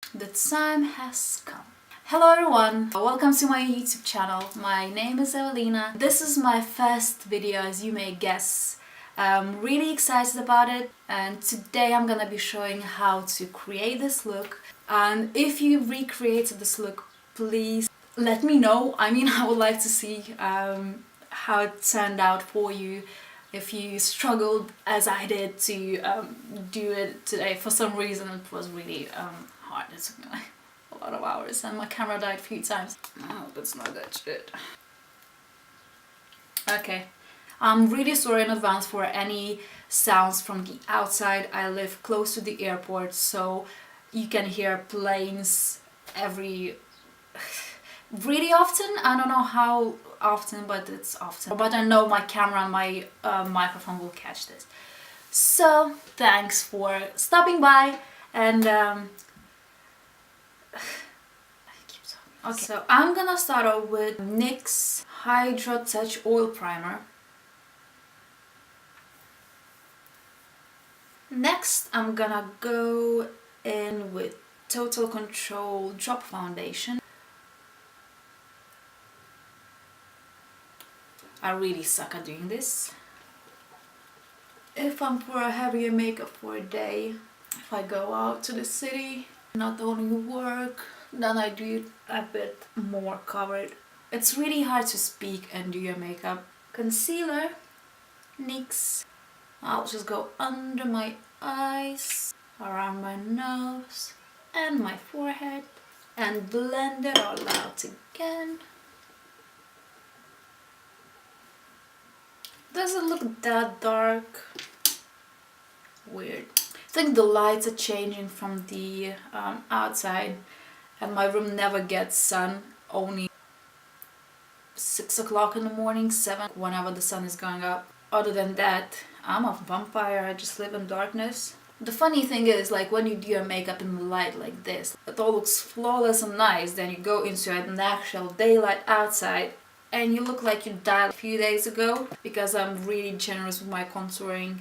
The time has come. Hello everyone, welcome to my YouTube channel. My name is Evelina. This is my first video, as you may guess. I'm really excited about it, and today I'm gonna be showing how to create this look. And if you recreated this look, please let me know. I mean, I would like to see how it turned out for you. If you struggled as I did to do it today, for some reason it was really hard. It took me like a lot of hours and my camera died a few times. Oh, that's not that shit. Okay, I'm really sorry in advance for any sounds from the outside. I live close to the airport, so you can hear planes really often. I don't know how often, but it's often. But I know my camera and my microphone will catch this. So thanks for stopping by, and okay, so I'm gonna start off with NYX Hydrotouch Oil Primer. Next, I'm gonna go in with Total Control Drop Foundation. I really suck at doing this. If I'm for a heavier makeup for a day, if I go out to the city, not only work, then I do it a bit more covered. It's really hard to speak and do your makeup. Concealer, NYX. I'll just go under my eyes, around my nose and my forehead, and blend it all out again. Doesn't look that dark. Weird. I think the lights are changing from the outside, and my room never gets sun, only 6 o'clock in the morning, 7, whenever the sun is going up. Other than that, I'm a vampire. I just live in darkness. The funny thing is, like, when you do your makeup in the light like this, it all looks flawless and nice. Then you go into an actual daylight outside and you look like you died a few days ago, because I'm really generous with my contouring.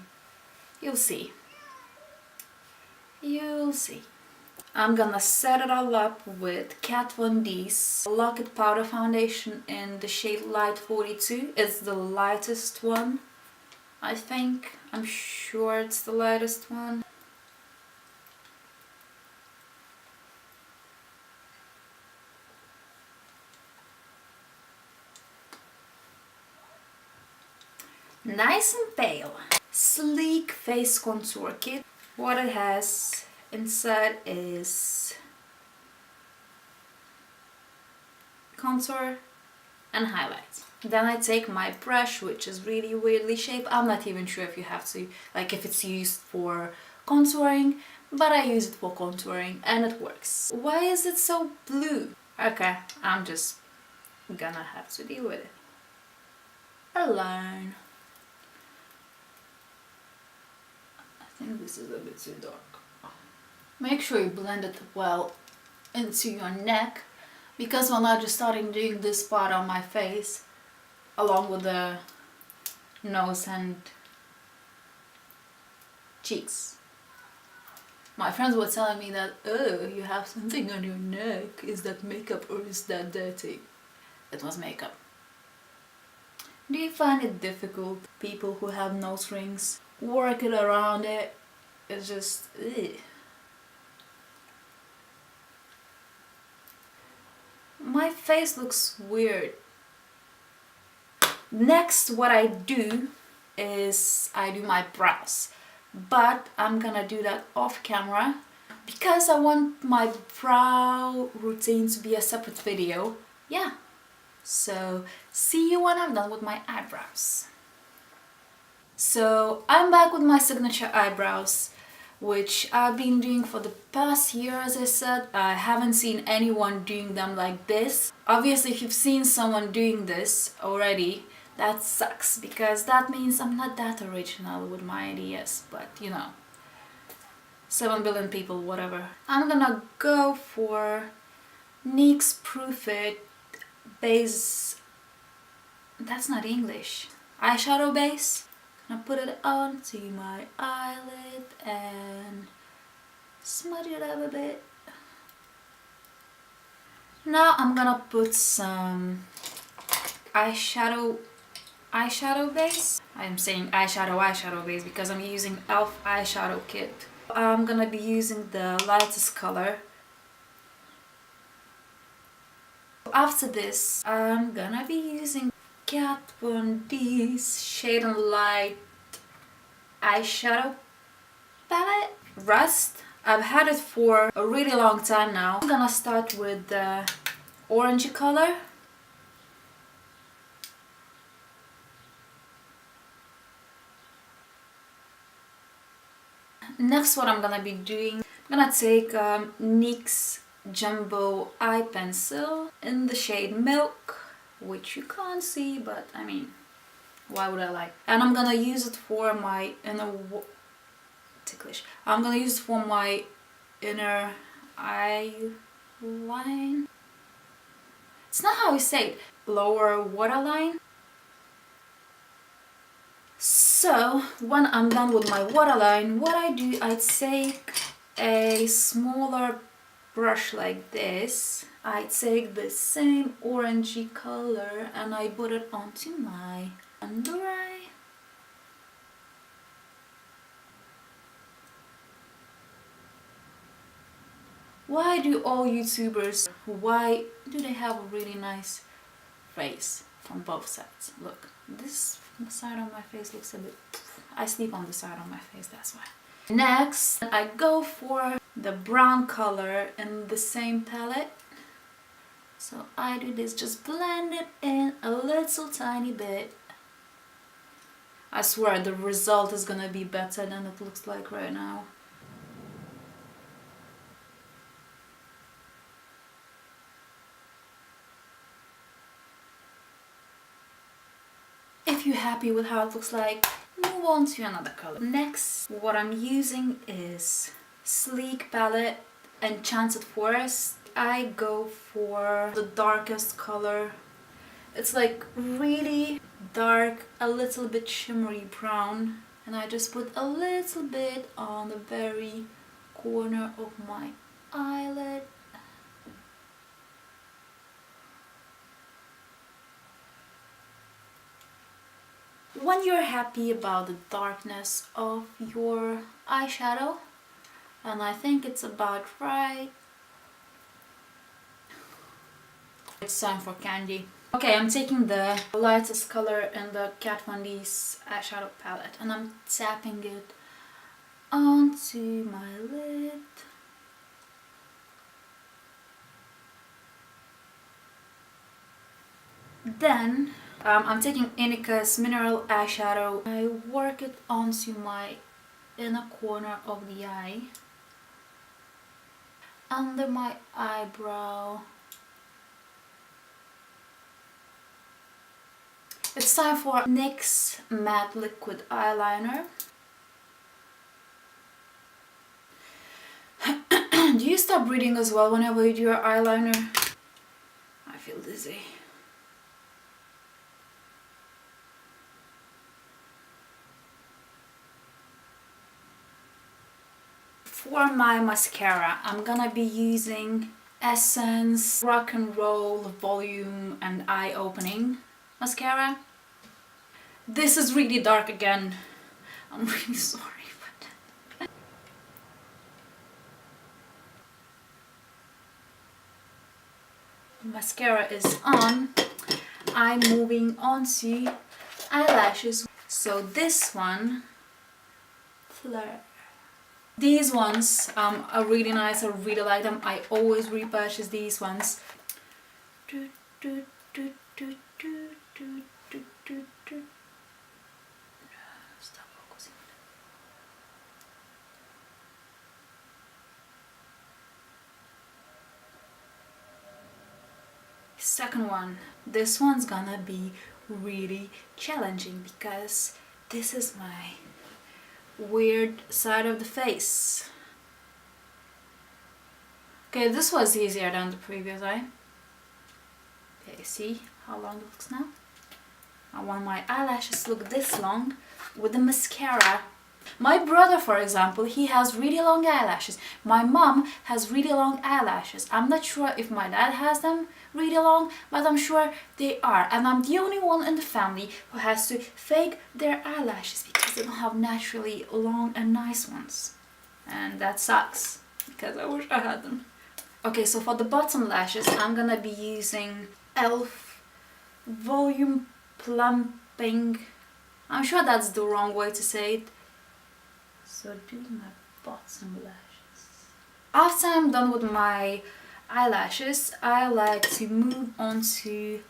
You'll see. You'll see. I'm gonna set it all up with Kat Von D's Lock-It Powder Foundation in the shade Light 42. It's the lightest one, I think. I'm sure it's the lightest one. Nice and pale. Sleek face contour kit. What it has inside is contour and highlights. Then I take my brush, which is really weirdly shaped. I'm not even sure if you have to, like, if it's used for contouring, but I use it for contouring and it works. Why is it so blue? Okay, I'm just gonna have to deal with it alone. I think this is a bit too dark. Make sure you blend it well into your neck, because when I just started doing this part on my face, along with the nose and cheeks, my friends were telling me that, oh, you have something on your neck. Is that makeup or is that dirty? It was makeup. Do you find it difficult? People who have nose rings, working around it, it's just ugh. My face looks weird. Next, what I do is I do my brows, but I'm gonna do that off camera because I want my brow routine to be a separate video. Yeah, so see you when I'm done with my eyebrows. So I'm back with my signature eyebrows, which I've been doing for the past year. As I said, I haven't seen anyone doing them like this. Obviously, if you've seen someone doing this already, that sucks, because that means I'm not that original with my ideas, but you know, 7 billion people, whatever. I'm gonna go for NYX Proof It base, that's not English, eyeshadow base. Gonna put it onto my eyelid and smudge it up a bit. Now I'm gonna put some eyeshadow base. I'm saying eyeshadow base because I'm using e.l.f. eyeshadow kit. I'm gonna be using the lightest color. After this, I'm gonna be using Kat Von D's Shade+Light eyeshadow palette. Rust. I've had it for a really long time now. I'm gonna start with the orangey color. Next, what I'm gonna be doing, I'm gonna take NYX Jumbo Eye Pencil in the shade Milk, which you can't see, but I mean, why would I like? And I'm gonna use it for my inner ticklish. I'm gonna use it for my inner eye line. It's not how you say it. Lower waterline. So when I'm done with my waterline, what I do, I take a smaller brush like this. I take the same orangey color and I put it onto my under eye. Why do all YouTubers, why do they have a really nice face on both sides? Look, this side of my face looks a bit... I sleep on the side of my face, that's why. Next, I go for the brown color in the same palette. So I do this, just blend it in a little tiny bit. I swear the result is gonna be better than it looks like right now. If you're happy with how it looks like, move on to another color. Next, what I'm using is Sleek Palette Enchanted Forest. I go for the darkest color. It's like really dark, a little bit shimmery brown. And I just put a little bit on the very corner of my eyelid. When you're happy about the darkness of your eyeshadow, and I think it's about right, it's time for candy. Okay, I'm taking the lightest color in the Kat Von D's eyeshadow palette and I'm tapping it onto my lid. Then I'm taking NYX Mineral Eyeshadow. I work it onto my inner corner of the eye, under my eyebrow. It's time for NYX Matte Liquid Eyeliner. Do you stop breathing as well whenever you do your eyeliner? I feel dizzy. For my mascara, I'm gonna be using Essence Rock and Roll Volume and Eye Opening mascara. This is really dark again. I'm really sorry, but... Mascara is on. I'm moving on to eyelashes. So this one, Fleur. These ones are really nice, I really like them. I always repurchase these ones. Stop focusing. Second one. This one's gonna be really challenging because this is my weird side of the face. Okay, this was easier than the previous eye. Okay, see how long it looks now? I want my eyelashes to look this long with the mascara. My brother, for example, he has really long eyelashes. My mom has really long eyelashes. I'm not sure if my dad has them really long, but I'm sure they are. And I'm the only one in the family who has to fake their eyelashes because they don't have naturally long and nice ones. And that sucks because I wish I had them. Okay, so for the bottom lashes, I'm gonna be using e.l.f. Volume Plumping. I'm sure that's the wrong way to say it. So do my bottom lashes. After I'm done with my eyelashes, I like to move on to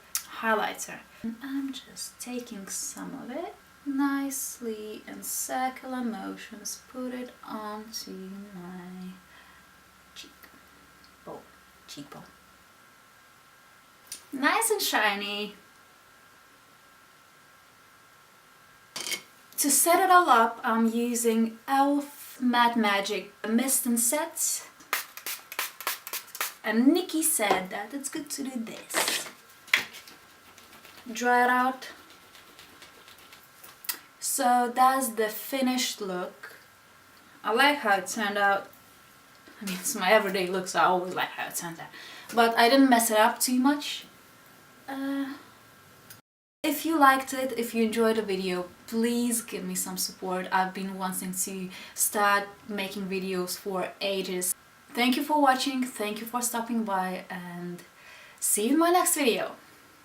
highlighter. And I'm just taking some of it nicely in circular motions, put it onto my cheekbone. Nice and shiny. To set it all up, I'm using e.l.f. Matte Magic Mist and Set. And Nikki said that it's good to do this. Dry it out. So that's the finished look. I like how it turned out. I mean, it's my everyday look, so I always like how it turned out. But I didn't mess it up too much. If you liked it, if you enjoyed the video, please give me some support. I've been wanting to start making videos for ages. Thank you for watching, thank you for stopping by, and see you in my next video.